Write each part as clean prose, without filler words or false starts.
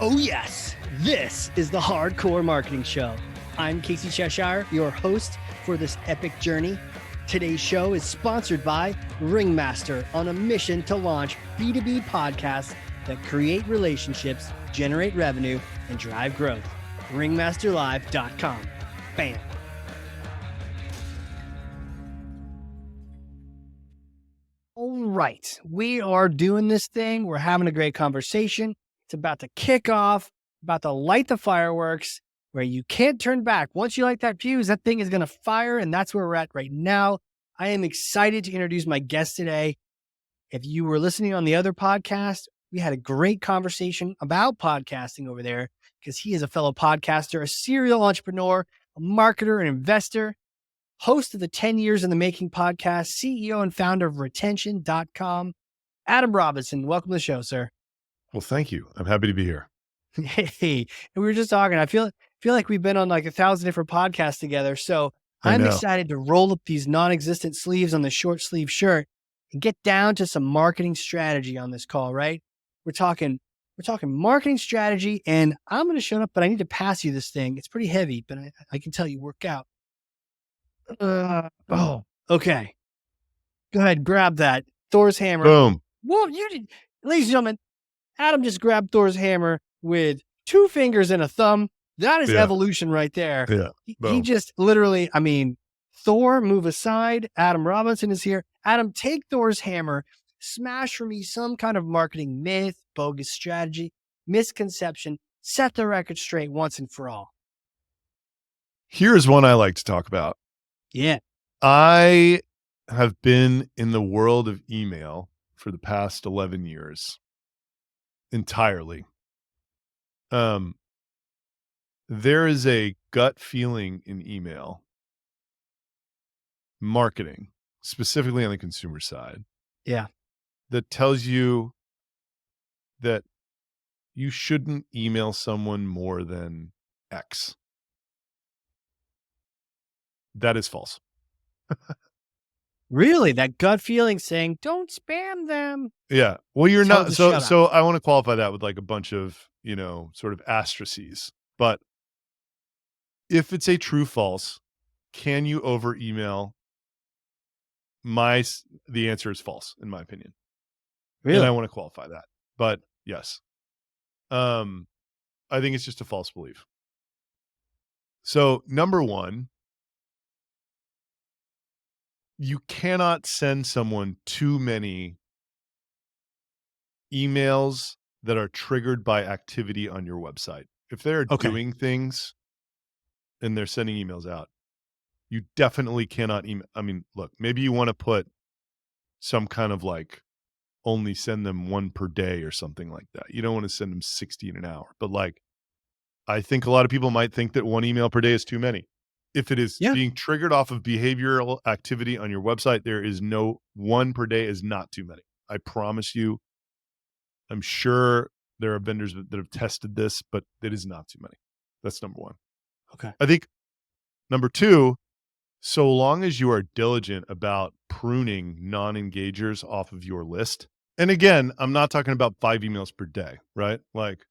Oh yes, this is the Hardcore Marketing Show. I'm Casey Cheshire, your host for this epic journey. Today's show is sponsored by Ringmaster, on a mission to launch B2B podcasts that create relationships, generate revenue, and drive growth. Ringmasterlive.com. Bam. All right, we are doing this thing. We're having a great conversation. It's about to kick off, about to light the fireworks where you can't turn back. Once you light that fuse, that thing is going to fire, and that's where we're at right now. I am excited to introduce my guest today. If you were listening on the other podcast, we had a great conversation about podcasting over there because he is a fellow podcaster, a serial entrepreneur, a marketer, and investor, host of the 10 Years in the Making podcast, CEO and founder of retention.com. Adam Robinson, welcome to the show, sir. Well, thank you. I'm happy to be here. Hey, and we were just talking. I feel like we've been on like 1,000 different podcasts together. So I'm excited to roll up these non-existent sleeves on the short sleeve shirt and get down to some marketing strategy on this call, right? We're talking marketing strategy, and I'm going to shut up, but I need to pass you this thing. It's pretty heavy, but I can tell you work out. Okay. Go ahead, grab that. Thor's hammer. Boom. Whoa, ladies and gentlemen, Adam just grabbed Thor's hammer with 2 fingers and a thumb. That is evolution right there. Yeah. He just literally, Thor, move aside. Adam Robinson is here. Adam, take Thor's hammer, smash for me some kind of marketing myth, bogus strategy, misconception, set the record straight once and for all. Here's one I like to talk about. Yeah. I have been in the world of email for the past 11 years entirely. There is a gut feeling in email marketing, specifically on the consumer side. Yeah. That tells you that you shouldn't email someone more than X. That is false. Really? That gut feeling saying, don't spam them. Yeah. Well, you're Tell not. the So shout-out. I want to qualify that with like a bunch of, sort of asterisks. But if it's a true false, can you over email? The answer is false, in my opinion. Really? And I want to qualify that. But yes. I think it's just a false belief. So number one, you cannot send someone too many emails that are triggered by activity on your website. If they're doing things and they're sending emails out, you definitely cannot email. I mean, look, maybe you want to put some kind of like only send them 1 per day or something like that. You don't want to send them 60 in an hour. But like, I think a lot of people might think that 1 email per day is too many. If it is being triggered off of behavioral activity on your website, there is no 1 per day is not too many. I promise you. I'm sure there are vendors that have tested this, but it is not too many. That's number one. Okay. I think number two, so long as you are diligent about pruning non-engagers off of your list. And again, I'm not talking about 5 emails per day, right? Like,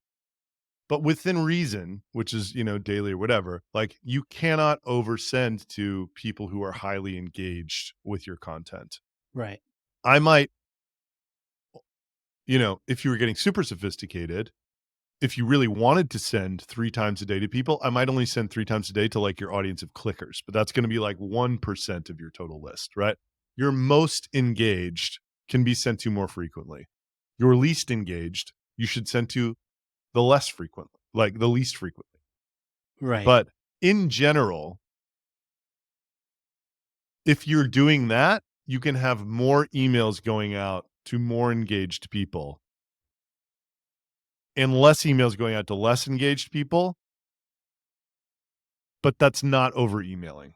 but within reason, which is, daily or whatever, like you cannot oversend to people who are highly engaged with your content. Right. I might, if you were getting super sophisticated, if you really wanted to send 3 times a day to people, I might only send 3 times a day to like your audience of clickers, but that's going to be like 1% of your total list, right? Your most engaged can be sent to more frequently. Your least engaged, you should send to the least frequently. Right. But in general, if you're doing that, you can have more emails going out to more engaged people and less emails going out to less engaged people, but that's not over emailing.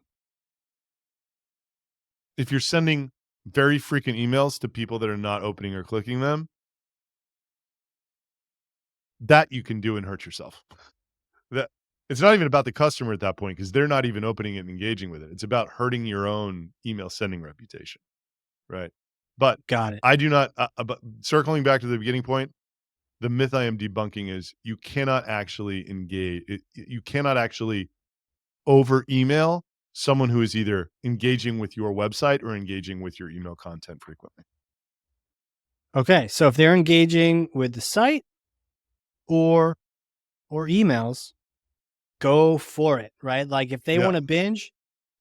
If you're sending very frequent emails to people that are not opening or clicking them, that you can do and hurt yourself. That it's not even about the customer at that point because they're not even opening it and engaging with it. It's about hurting your own email sending reputation, right? But got it. I do not. But circling back to the beginning point, The myth I am debunking is you cannot actually you cannot actually over email someone who is either engaging with your website or engaging with your email content frequently. Okay. So if they're engaging with the site or emails, go for it, right? Like if they Yeah. want to binge,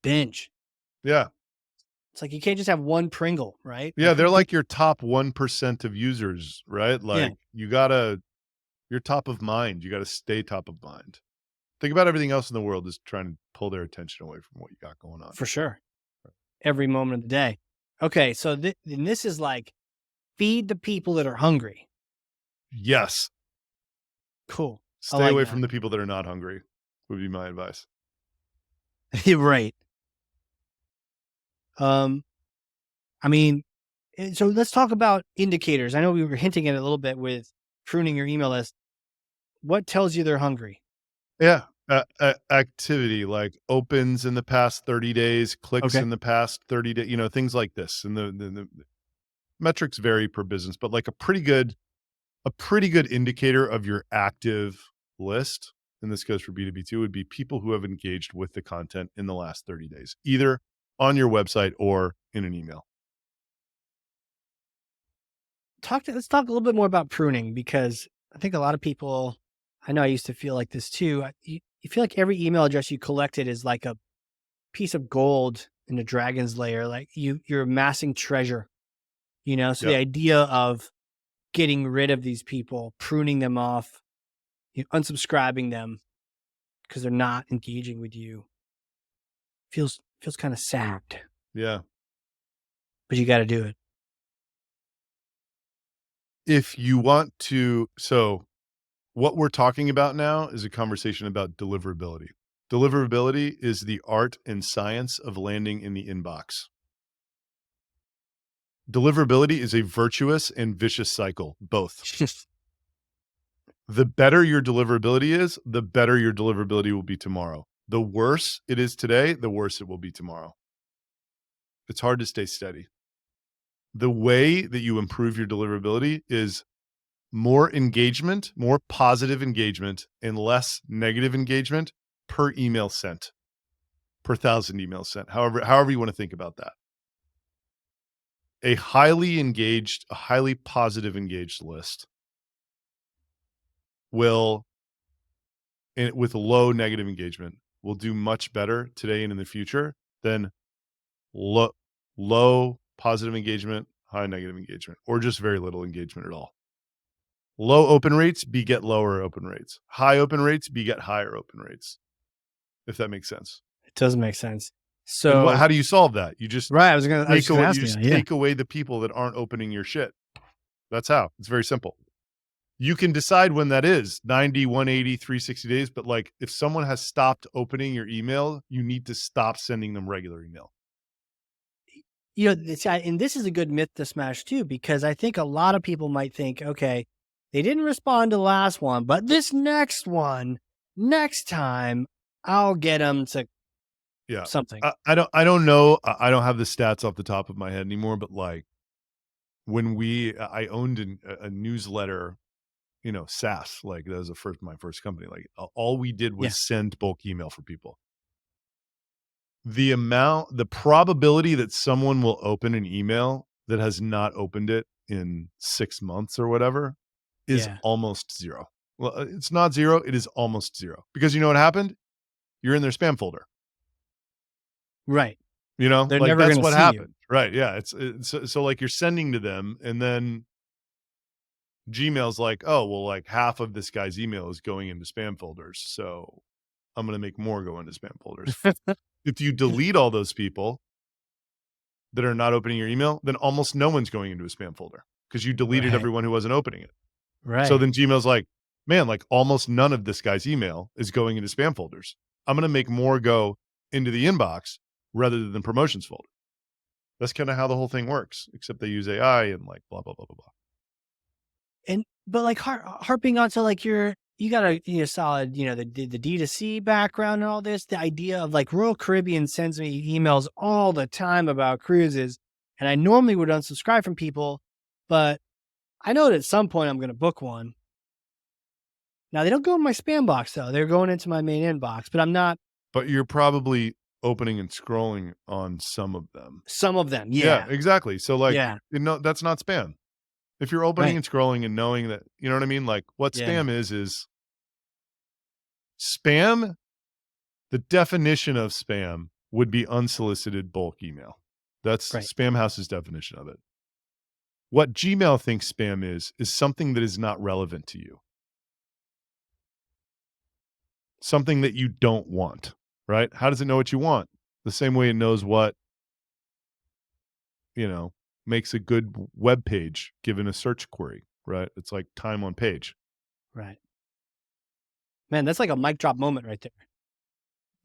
binge. Yeah. It's like you can't just have one Pringle, right? Yeah, Like they're like your top 1% of users, right? yeah, Like, you're top of mind. You gotta stay top of mind. Think about everything else in the world is trying to pull their attention away from what you got going on. for sure. Every moment of the day. Okay, so and this is like feed the people that are hungry. Yes. Cool. I Stay like away that. from the people that are not hungry, would be my advice. Right. Um, I mean, so let's talk about indicators. I know we were hinting at it a little bit with pruning your email list. What tells you they're hungry? Yeah. Activity like opens in the past 30 days, clicks Okay. in the past 30 days, things like this. And the metrics vary per business, but like a pretty good indicator of your active list, and this goes for B2B too, would be people who have engaged with the content in the last 30 days, either on your website or in an email. Let's talk a little bit more about pruning because I think a lot of people, I know I used to feel like this too. You feel like every email address you collected is like a piece of gold in a dragon's lair. Like you're amassing treasure, So the Yep. idea of getting rid of these people, pruning them off, unsubscribing them because they're not engaging with you feels kind of sad, Yeah. but you got to do it. If you want to, so what we're talking about now is a conversation about deliverability. Deliverability is the art and science of landing in the inbox. Deliverability is a virtuous and vicious cycle, both. The better your deliverability is, the better your deliverability will be tomorrow. The worse it is today, the worse it will be tomorrow. It's hard to stay steady. The way that you improve your deliverability is more engagement, more positive engagement, and less negative engagement per email sent, per 1,000 emails sent. However you want to think about that. A highly positive engaged list will, and with low negative engagement, will do much better today and in the future than low positive engagement, high negative engagement, or just very little engagement at all. Low open rates beget lower open rates. High open rates beget higher open rates, if that makes sense. It does make sense. And So, how do you solve that? You just right. I was just going to ask you that. Yeah. take away the people that aren't opening your shit. That's how. It's very simple. You can decide when that is 90, 180, 360 days. But like if someone has stopped opening your email, you need to stop sending them regular email. And this is a good myth to smash too, because I think a lot of people might think, okay, they didn't respond to the last one, but this next one, next time, I'll get them to Yeah. something. I don't know. I don't have the stats off the top of my head anymore, but like when I owned a newsletter, SaaS, like that was my first company. Like all we did Yeah. was send bulk email for people. The probability that someone will open an email that has not opened it in 6 months or whatever is Yeah. almost zero. Well, it's not zero, it is almost zero. Because you know what happened? You're in their spam folder. Right. They're Like never that's going to what see you. happened. Right, yeah, so like you're sending to them and then Gmail's like, "Oh, well, like half of this guy's email is going into spam folders, so I'm gonna make more go into spam folders." If you delete all those people that are not opening your email, then almost no one's going into a spam folder because you deleted Right. everyone who wasn't opening it. So Right. then Gmail's like, man, like almost none of this guy's email is going into spam folders. I'm going to make more go into the inbox rather than promotions folder. That's kind of how the whole thing works, except they use AI and like blah, blah, blah, blah, blah. But like harping onto like you got a solid, the D2C background and all this, the idea of like Royal Caribbean sends me emails all the time about cruises. And I normally would unsubscribe from people, but I know that at some point I'm going to book one. Now they don't go in my spam box though. They're going into my main inbox, but I'm not. But you're probably opening and scrolling on some of them. Some of them, Yeah, yeah, exactly. So, like, yeah, that's not spam. If you're opening right, and scrolling and knowing that, you know what I mean? Like, what yeah, spam is spam. The definition of spam would be unsolicited bulk email. That's right, Spam House's definition of it. What Gmail thinks spam is something that is not relevant to you, something that you don't want, right? How does it know what you want? The same way it knows what, you know, makes a good web page given a search query, right? It's like time on page. right. Man, that's like a mic drop moment right there.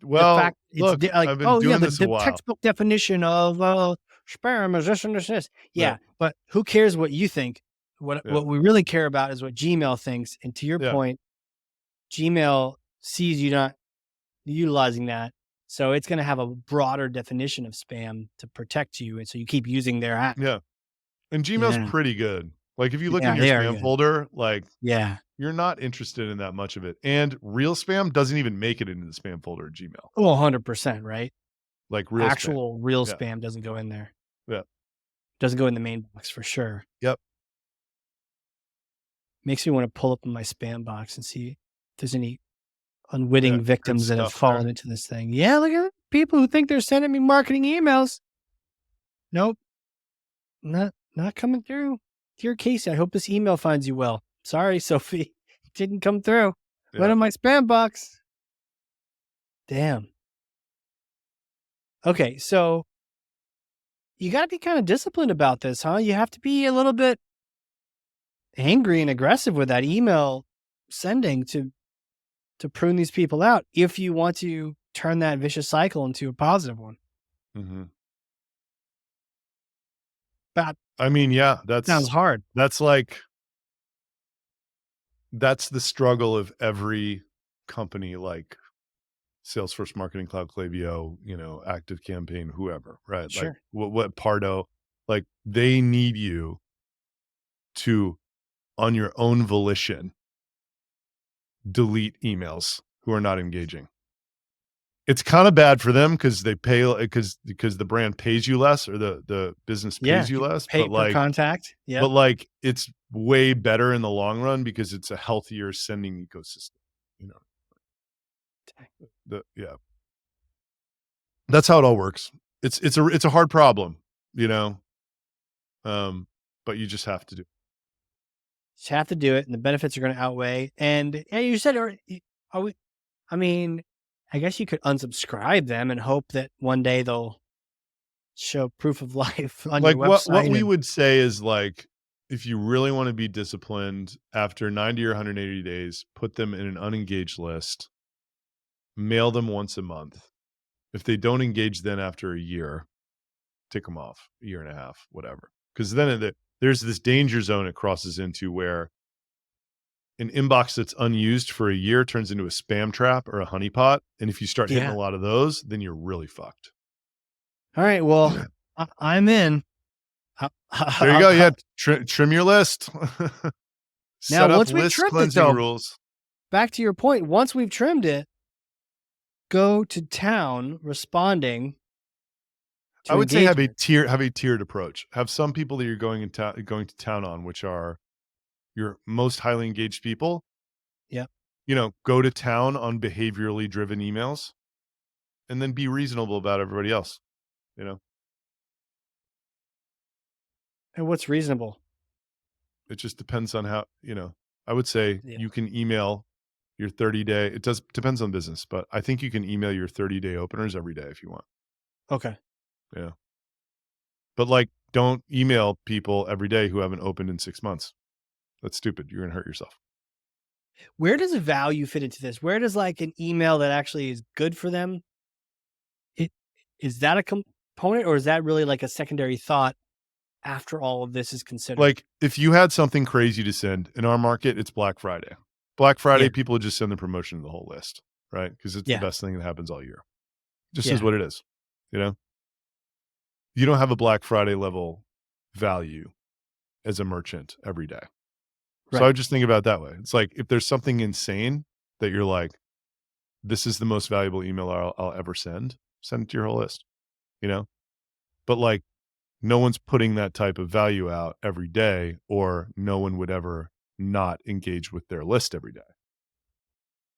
The Well, fact it's look, like, I've been oh yeah, doing the, this a the while. textbook definition of spam is this and this, this. Yeah, Yeah, but who cares what you think? What yeah, what we really care about is what Gmail thinks. And to your yeah, point, Gmail sees you not utilizing that, so it's going to have a broader definition of spam to protect you, and so you keep using their app. yeah. And Gmail's Yeah, pretty good. Like, if you look in yeah, your they are spam good. folder, like, Yeah. you're not interested in that much of it. And real spam doesn't even make it into the spam folder at Gmail. Oh, 100%, right? Like real spam. Actual real Yeah. spam doesn't go in there. Yeah. Doesn't go in the main box for sure. Yep. Makes me want to pull up in my spam box and see if there's any Yeah. unwitting Good victims that have stuff fallen there. into this thing. Yeah, look at people who think they're sending me marketing emails. Nope, not coming through. Dear Casey, I hope this email finds you well. Sorry, Sophie, didn't come through. Went Yeah. in my spam box. Damn. Okay, so you got to be kind of disciplined about this, huh? You have to be a little bit angry and aggressive with that email sending to prune these people out if you want to turn that vicious cycle into a positive one. Mhm. That I mean, yeah, sounds hard. that's like that's the struggle of every company like Salesforce Marketing Cloud, Klaviyo, Active Campaign, whoever, right? Like Sure. what Pardo, like they need you to, on your own volition, delete emails who are not engaging. It's kind of bad for them because they pay because the brand pays you less or the business Yeah, pays you you less, pay per contact. but Yep. like it's way better in the long run because it's a healthier sending ecosystem. You know, yeah, that's how it all works. It's a hard problem, you know, but you just have to do. Just have to do it, and the benefits are going to outweigh. And yeah, you said, are we? I mean, I guess you could unsubscribe them and hope that one day they'll show proof of life on your Like what website. we And would say is like, if you really want to be disciplined after 90 or 180 days, put them in an unengaged list, mail them once a month. If they don't engage then after a year, tick them off, a year and a half, whatever. Because then there's this danger zone it crosses into where an inbox that's unused for a year turns into a spam trap or a honeypot. And if you start hitting yeah. a lot of those, then you're really fucked. All right. Well, I'm in. I- There you I- go. I- Yeah. Trim your list. now, Set up once we've list trimmed it, cleansing though, rules. back to your point, once we've trimmed it, go to town responding I to would say engagement. have a tiered approach. Have some people that you're going to town on, which are your most highly engaged people. Yep. Go to town on behaviorally driven emails, and then be reasonable about everybody else. You know, And what's reasonable? it just depends on how. I would say Yeah. you can email your 30-day. It does depends on business, but I think you can email your 30-day openers every day if you want. Okay. Yeah, but like, don't email people every day who haven't opened in 6 months. That's stupid. You're gonna hurt yourself. Where does a value fit into this? Where does like an email that actually is good for them? It is that a component, or is that really like a secondary thought after all of this is considered? Like, if you had something crazy to send in our market, it's Black Friday. Black Yeah. Friday, people just send the promotion to the whole list, right? Because it's the Yeah. best thing that happens all year. Just is Yeah. what it is. You know, you don't have a Black Friday level value as a merchant every day. So I Right. just think about it that way. It's like if there's something insane that you're like, this is the most valuable email I'll ever send it to your whole list, you know? But like no one's putting that type of value out every day, or no one would ever not engage with their list every day,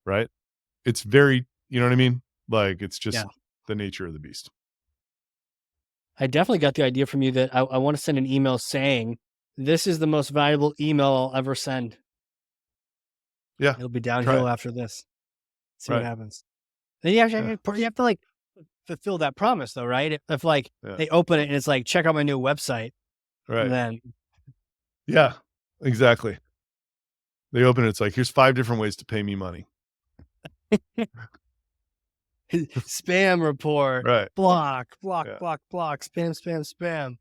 right? It's very, you know what I mean? Like it's Yeah. just the nature of the beast. I definitely got the idea from you that I want to send an email saying, this is the most valuable email I'll ever send. Yeah. It'll be Try downhill it. after this. See what Right. happens. Then Yeah. you have to like fulfill that promise though, right? If like Yeah. they open it and it's like, check out my new website, Right. then Yeah. Exactly. They open it, it's like, here's 5 different ways to pay me money. spam report, Right. block, block, Yeah. block, block, spam, spam, spam.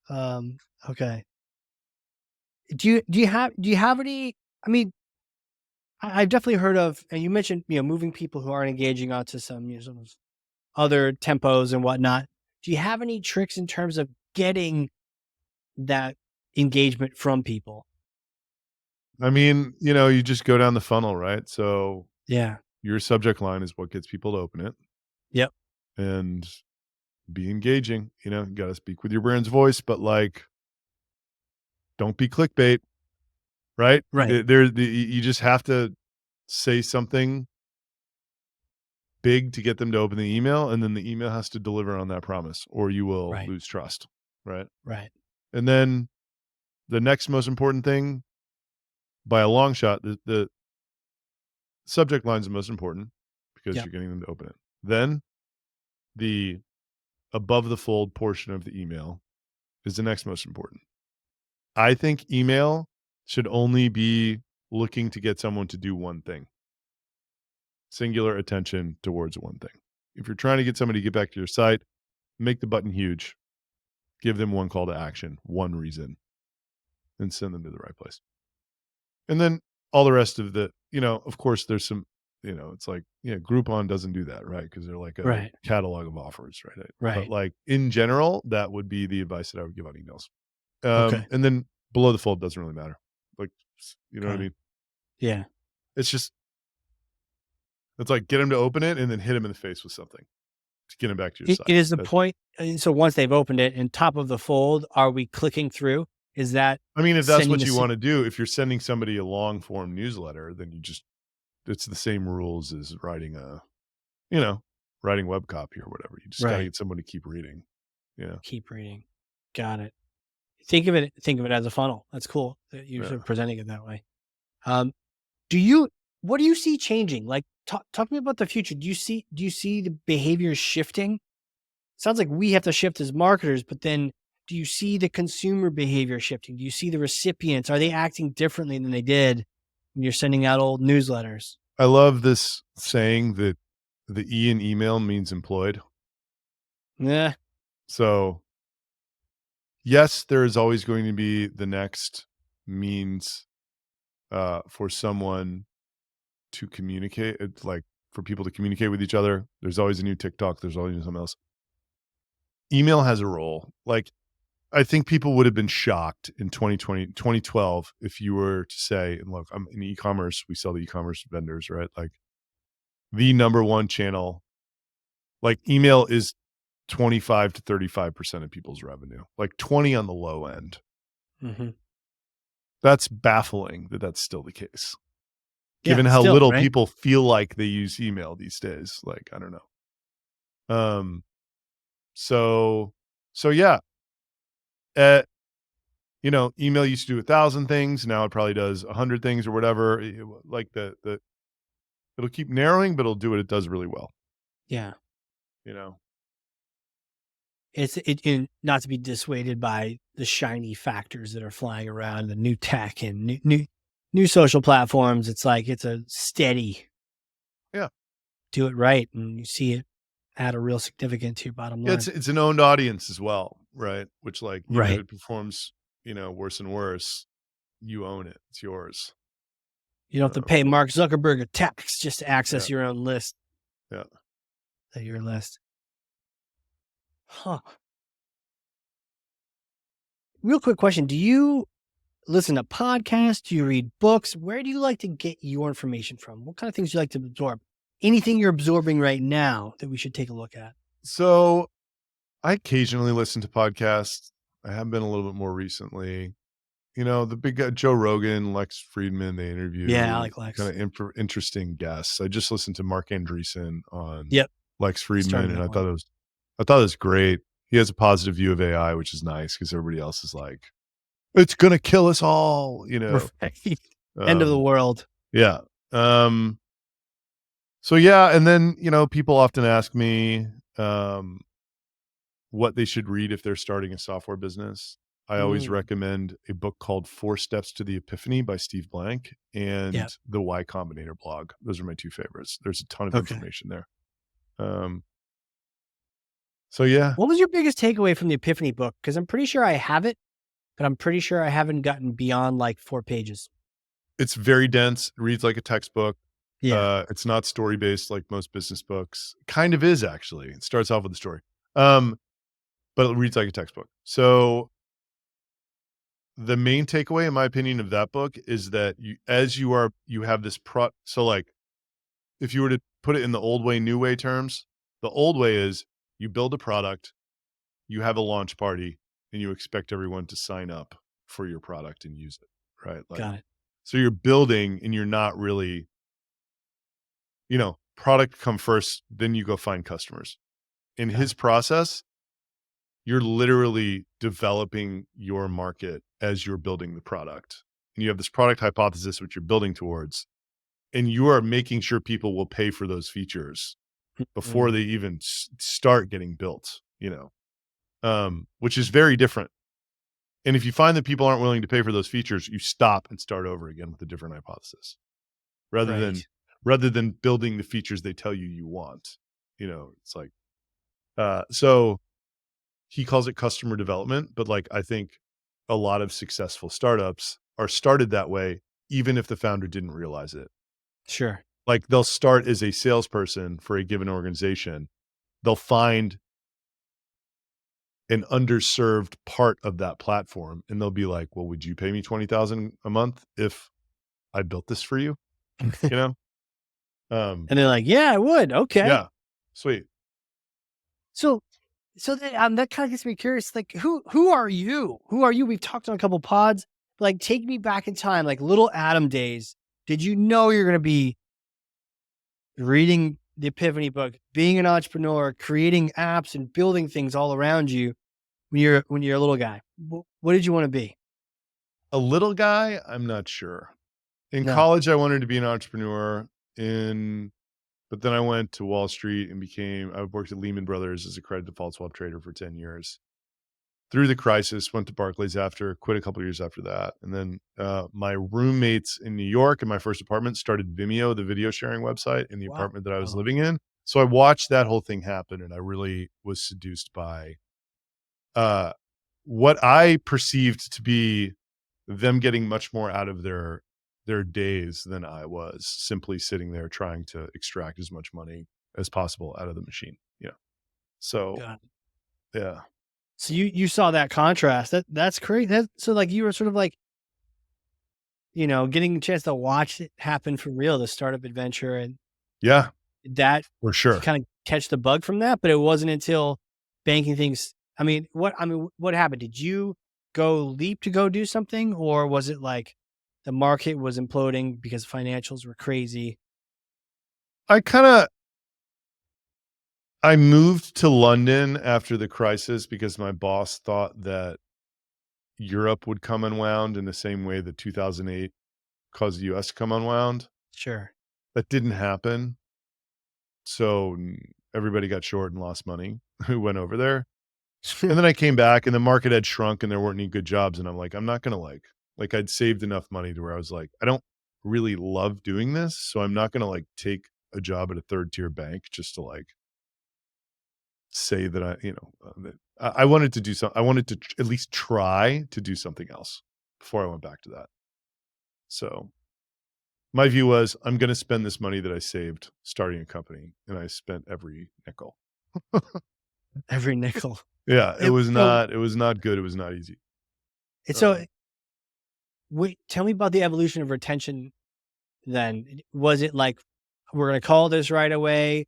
Um, okay. Do you have any? I mean, I've definitely heard of, and you mentioned moving people who aren't engaging onto some other tempos and whatnot. Do you have any tricks in terms of getting that engagement from people? I mean, you just go down the funnel, right? So Yeah. your subject line is what gets people to open it Yep. and be engaging. You got to speak with your brand's voice, but like, don't be clickbait, right? Right. You just have to say something big to get them to open the email, and then the email has to deliver on that promise, or you will Right. lose trust, right? Right. And then the next most important thing, by a long shot, the subject line is the most important because Yep. you're getting them to open it. Then the above the fold portion of the email is the next most important. I think email should only be looking to get someone to do one thing, singular attention towards one thing. If you're trying to get somebody to get back to your site, make the button huge, give them one call to action, one reason, and send them to the right place. And then all the rest of of course, there's some, it's like, Groupon doesn't do that, right? Because they're like a Right. catalog of offers, right? But Right. like in general, that would be the advice that I would give on emails. Okay. And then below the fold doesn't really matter. Like, you know what I Okay. mean? Yeah. It's just, it's like get them to open it and then hit them in the face with something to get them back to your It site. is the point. So once they've opened it and top of the fold, are we clicking through? Is that I mean, if that's sending what a you want to do, if you're sending somebody a long form newsletter, then it's the same rules as you know, writing web copy or whatever. You just got to right? get someone to keep reading. Yeah. Keep reading. Got it. Think of it as a funnel. That's cool that you're Yeah. sort of presenting it that way. Um, do you what do you see changing? Like talk to me about the future. Do you see the behaviors shifting? Sounds like we have to shift as marketers, but then do you see the consumer behavior shifting? Do you see the recipients? Are they acting differently than they did when you're sending out old newsletters? I love this saying that the E in email means employed. Yeah. So, yes, there is always going to be the next means for someone to communicate. It's like for people to communicate with each other. There's always a new TikTok. There's always something else. Email has a role. Like, I think people would have been shocked in 2020, 2012 if you were to say, and look, I'm in e-commerce. We sell to e-commerce vendors, right? Like the number one channel, like email is 25 to 35% of people's revenue, like 20 on the low end. Hmm. That's baffling that that's still the case, Yeah. given how Still, little right? people feel like they use email these days. Like, I don't know. Um, so, so yeah, uh, email used to do 1,000 things. Now it probably does 100 things or whatever. Like it'll keep narrowing, but it'll do what it does really well. Yeah. You know, And not to be dissuaded by the shiny factors that are flying around, the new tech and new social platforms. It's like it's a steady yeah, do it right, and you see it add a real significant to your bottom it's line. it's an owned audience as well, right? Which, like, even if Right. it performs, worse and worse, you own it. It's yours. You don't have to pay Mark Zuckerberg a tax just to Yeah, access your own list. yeah. Your list. Huh. Real quick question. Do you listen to podcasts? Do you read books? Where do you like to get your information from? What kind of things do you like to absorb? Anything you're absorbing right now that we should take a look at? So I occasionally listen to podcasts. I have been a little bit more recently. You know, the big guy, Joe Rogan, Lex Friedman, they Yeah, I interview like Lex. kind of interesting guests. I just listened to Mark Andreessen on Yep. Lex I Friedman, started and that one. I thought it was great. He has a positive view of AI, which is nice because everybody else is like, it's gonna kill us all, you know. Right. End of the Um, world. yeah. Um, so yeah, and then people often ask me um what they should read if they're starting a software business. I always Mm, recommend a book called Four Steps to the Epiphany by Steve Blank yeah. and the Y Combinator blog. Those are my two favorites. There's a ton of Okay. information there. Um, so yeah, What was your biggest takeaway from the Epiphany book? Because I'm pretty sure I have it, but I'm pretty sure I haven't gotten beyond like 4 pages. it's very dense, it reads like a textbook. Yeah. It's not story based like most business books. Kind of is actually. It starts off with a story. Um, but it reads like a textbook. So the main takeaway, in my opinion, of that book is that you have this so like if you were to put it in the old way, new way terms, the old way is you build a product, you have a launch party, and you expect everyone to sign up for your product and use it, right? Like, Got it. so you're building and you're not really, product come first, then you go find customers. In Got his it. process, you're literally developing your market as you're building the product. And you have this product hypothesis, which you're building towards, and you are making sure people will pay for those features before Mm, they even start getting built, which is very different. And if you find that people aren't willing to pay for those features, you stop and start over again with a different hypothesis rather than right. building the features they tell you you want. It's like, so he calls it customer development, but like, I think a lot of successful startups are started that way, even if the founder didn't realize it. Sure. Like, they'll start as a salesperson for a given organization. They'll find an underserved part of that platform, and they'll be like, "Well, would you pay me 20,000 a month if I built this for you?" You know? Um, And they're like, yeah, I would. Okay. yeah. Sweet. So, that kind of gets me curious. Like, who are you? Who are you? We've talked on a couple pods. Like, take me back in time, like little Adam days. Did you know you're going to be reading the Epiphany book, being an entrepreneur, creating apps and building things all around you when you're a little guy? What did you want to be? A little guy? I'm not sure. In No. college, I wanted to be an entrepreneur in but then I went to Wall Street and I worked at Lehman Brothers as a credit default swap trader for 10 years. Through the crisis, went to Barclays after, quit a couple of years after that. And then my roommates in New York in my first apartment started Vimeo, the video sharing website, in the Wow. apartment that I was living in. So I watched that whole thing happen and I really was seduced by uh, what I perceived to be them getting much more out of their days than I was simply sitting there trying to extract as much money as possible out of the machine. Yeah. So God. yeah. So you saw that contrast. That's crazy. So like you were sort of like, getting a chance to watch it happen for real, the startup adventure, and Yeah, that for you sure. kind of catch the bug from that. But it wasn't until banking things. What happened? Did you go leap to go do something, or was it like the market was imploding because financials were crazy? I kind of I moved to London after the crisis because my boss thought that Europe would come unwound in the same way that 2008 caused the US to come unwound. Sure. That didn't happen. So everybody got short and lost money who went over there. And then I came back and the market had shrunk and there weren't any good jobs. And I'm like, I'm not going to like I'd saved enough money to where I was like, I don't really love doing this. So I'm not going to like take a job at a third tier bank just to like say that that I wanted to do something. I wanted to at least try to do something else before I went back to that. So my view was I'm going to spend this money that I saved starting a company, and I spent every nickel. Every nickel. Yeah, it It, was so not. It was not good. It was not easy. it's so Um, wait, tell me about the evolution of retention then. Was it like, we're going to call this right away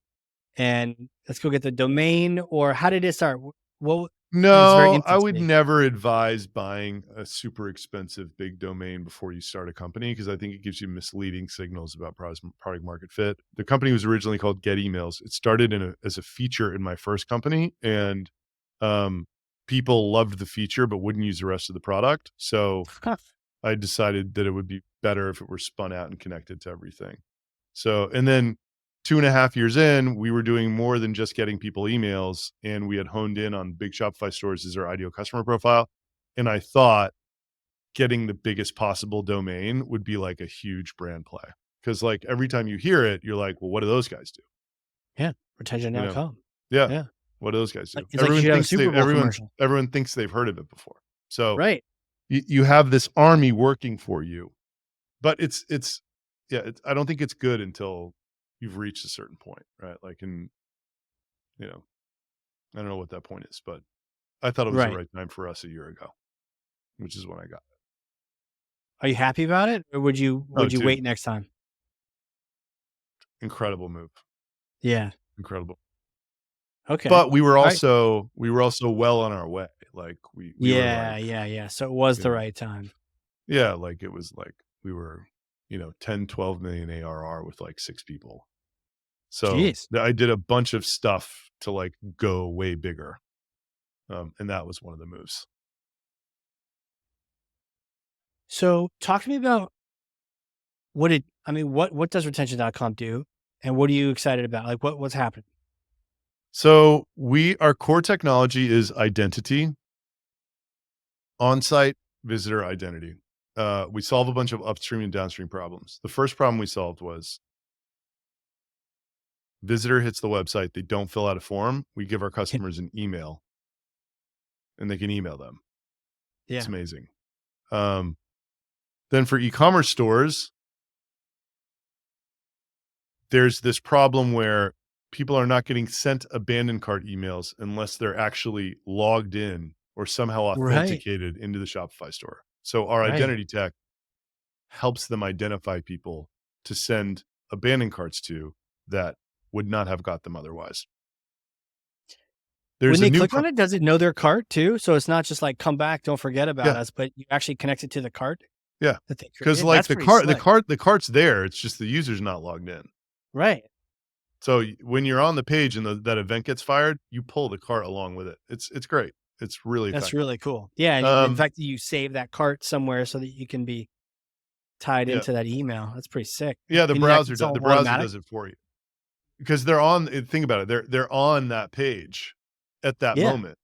and let's go get the domain, or how did it start? Well, in its very No, I would infancy. never advise buying a super expensive big domain before you start a company because I think it gives you misleading signals about product market fit. The company was originally called Get Emails. It started as a feature in my first company, and um, people loved the feature but wouldn't use the rest of the product. So Huh. I decided that it would be better if it were spun out and connected to everything. So, and then 2.5 years in, we were doing more than just getting people emails, and we had honed in on big Shopify stores as our ideal customer profile. And I thought getting the biggest possible domain would be like a huge brand play. Cause like every time you hear it, you're like, well, what do those guys do? Yeah. You know? Retention.com. Yeah. Yeah. What do those guys Like, do? it's like you should have a Super Bowl commercial. Everyone thinks they've heard of it before. So Right. you have this army working for you. But it's yeah, I don't think it's good until you've reached a certain point, right? Like you know, I don't know what that point is, but I thought it was the Right. right time for us a year ago, which is when I got it. Are you happy about it, or would you Oh, would you dude, wait next time? incredible move. Yeah. Incredible. Okay. But we were All right. also well on our way. Like we were Yeah, like, yeah, yeah. So it was you the know, right time. yeah, like it was like we were, 10, 12 million ARR with like 6 people. So Jeez. I did a bunch of stuff to like go way bigger. And that was one of the moves. So talk to me about what does retention.com do? And what are you excited about? Like what's happening? So our core technology is identity, on-site visitor identity. We solve a bunch of upstream and downstream problems. The first problem we solved was visitor hits the website, they don't fill out a form. We give our customers an email and they can email them. It's Yeah. amazing. Then for e-commerce stores, there's this problem where people are not getting sent abandoned cart emails unless they're actually logged in or somehow Right. authenticated into the Shopify store. So our Right. identity tech helps them identify people to send abandoned carts to that would not have got them otherwise. When There's a they new click on it, does it know their cart too? So it's not just like come back, don't forget about yeah, us, but you actually connect it to the cart yeah. that they Because created. like That's pretty slick. the cart's there. It's just the user's not logged in. Right. So when you're on the page and that event gets fired, you pull the cart along with it. It's great. It's really That's effective. really cool. Yeah. And in Um, fact, you save that cart somewhere so that you can be tied yeah, into that email. That's pretty sick. yeah. And that it's The all browser automatic. does it for you because they're on. Think about it. They're on that page at that Yeah. moment.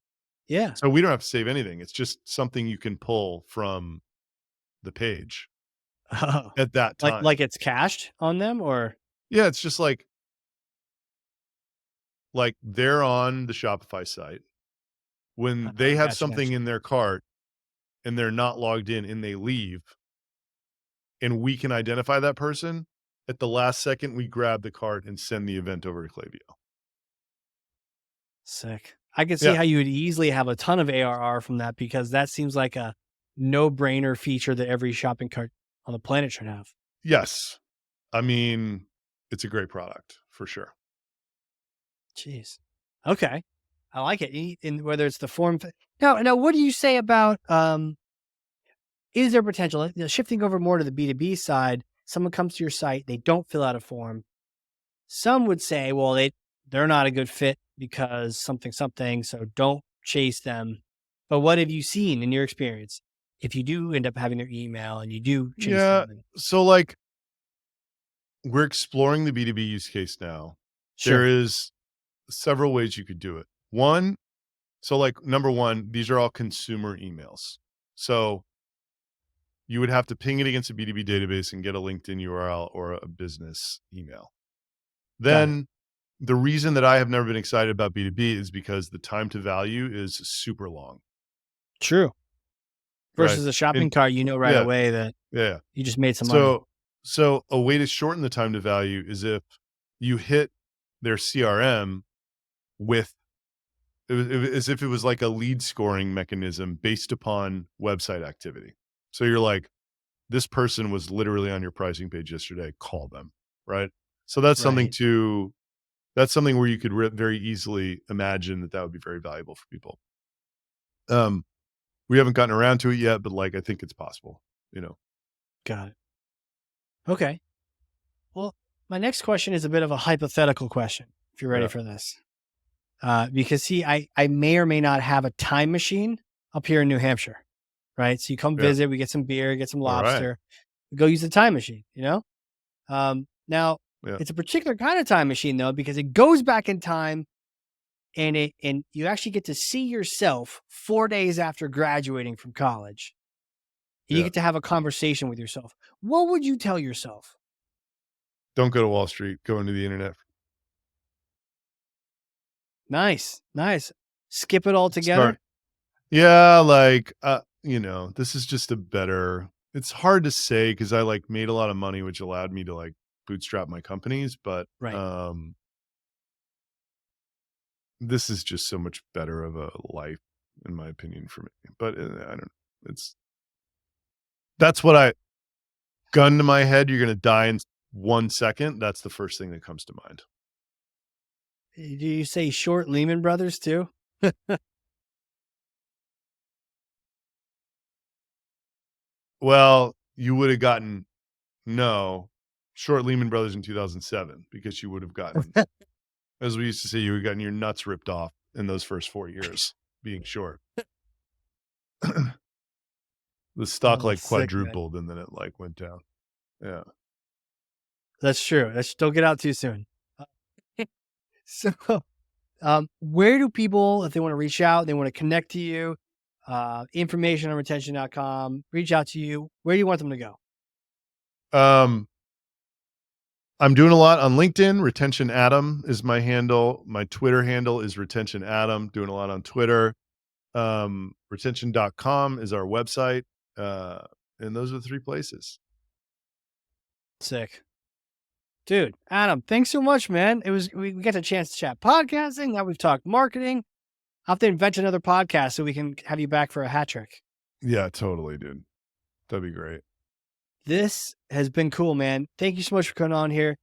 Yeah. So we don't have to save anything. It's just something you can pull from the page Oh, at that time. like it's cached on them, or Yeah, it's just like they're on the Shopify site. When they have gotcha, something gotcha. in their cart and they're not logged in and they leave and we can identify that person, at the last second, we grab the cart and send the event over to Klaviyo. Sick. I could see Yeah. how you would easily have a ton of ARR from that because that seems like a no-brainer feature that every shopping cart on the planet should have. Yes. I mean, it's a great product for sure. Jeez. Okay. I like it. And whether it's the form. Now, what do you say about is there potential, shifting over more to the B2B side? Someone comes to your site, they don't fill out a form. Some would say, well, they're not a good fit because something something, so don't chase them. But what have you seen in your experience if you do end up having their email and you do chase Yeah. them? And, So like we're exploring the B2B use case now. There sure, is several ways you could do it. One, so like number one, these are all consumer emails. So you would have to ping it against a B2B database and get a LinkedIn URL or a business email. got it. Then the reason that I have never been excited about B2B is because the time to value is super long, True. right? Versus a shopping And cart, you know right yeah, away that yeah. you just made some money. So a way to shorten the time to value is if you hit their CRM with as if it was like a lead scoring mechanism based upon website activity. So you're like, this person was literally on your pricing page yesterday. Call them, right? So that's Right. something where you could very easily imagine that would be very valuable for people. We haven't gotten around to it yet, but like I think it's possible. Got it. Okay. Well, my next question is a bit of a hypothetical question, if you're ready Yeah, for this. Because see, I may or may not have a time machine up here in New Hampshire, right? So you come yeah. visit, we get some beer, get some All right. lobster, we go use the time machine, Now Yeah. it's a particular kind of time machine though, because it goes back in time and you actually get to see yourself 4 days after graduating from college. You Yeah. get to have a conversation with yourself. What would you tell yourself? Don't go to Wall Street. Go into the internet. Nice, nice. Skip it all Start. together. Yeah, like this is just a better. It's hard to say because I like made a lot of money, which allowed me to like bootstrap my companies, but Right. this is just so much better of a life, in my opinion, for me. But I don't. That's what I gun to my head. You're gonna die in 1 second. That's the first thing that comes to mind. Do you say short Lehman Brothers too? Well, you would have gotten short Lehman Brothers in 2007 because you would have gotten, as we used to say, you would have gotten your nuts ripped off in those first 4 years being short. The stock Oh, like sick, man. quadrupled and then it like went down. Yeah. That's true. Don't get out too soon. Uh, So, where do people, if they want to reach out, they want to connect to you, information on retention.com, reach out to you, where do you want them to go? I'm doing a lot on LinkedIn. Retention Adam is my handle. My Twitter handle is Retention Adam. Doing a lot on Twitter. Retention.com is our website. And those are the 3 places. Sick. Dude, Adam, thanks so much, man. We got a chance to chat podcasting. Now we've talked marketing. I'll have to invent another podcast so we can have you back for a hat trick. Yeah, totally, dude. That'd be great. This has been cool, man. Thank you so much for coming on here.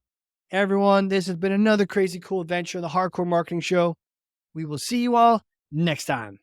Everyone, this has been another crazy cool adventure, the Hardcore Marketing Show. We will see you all next time.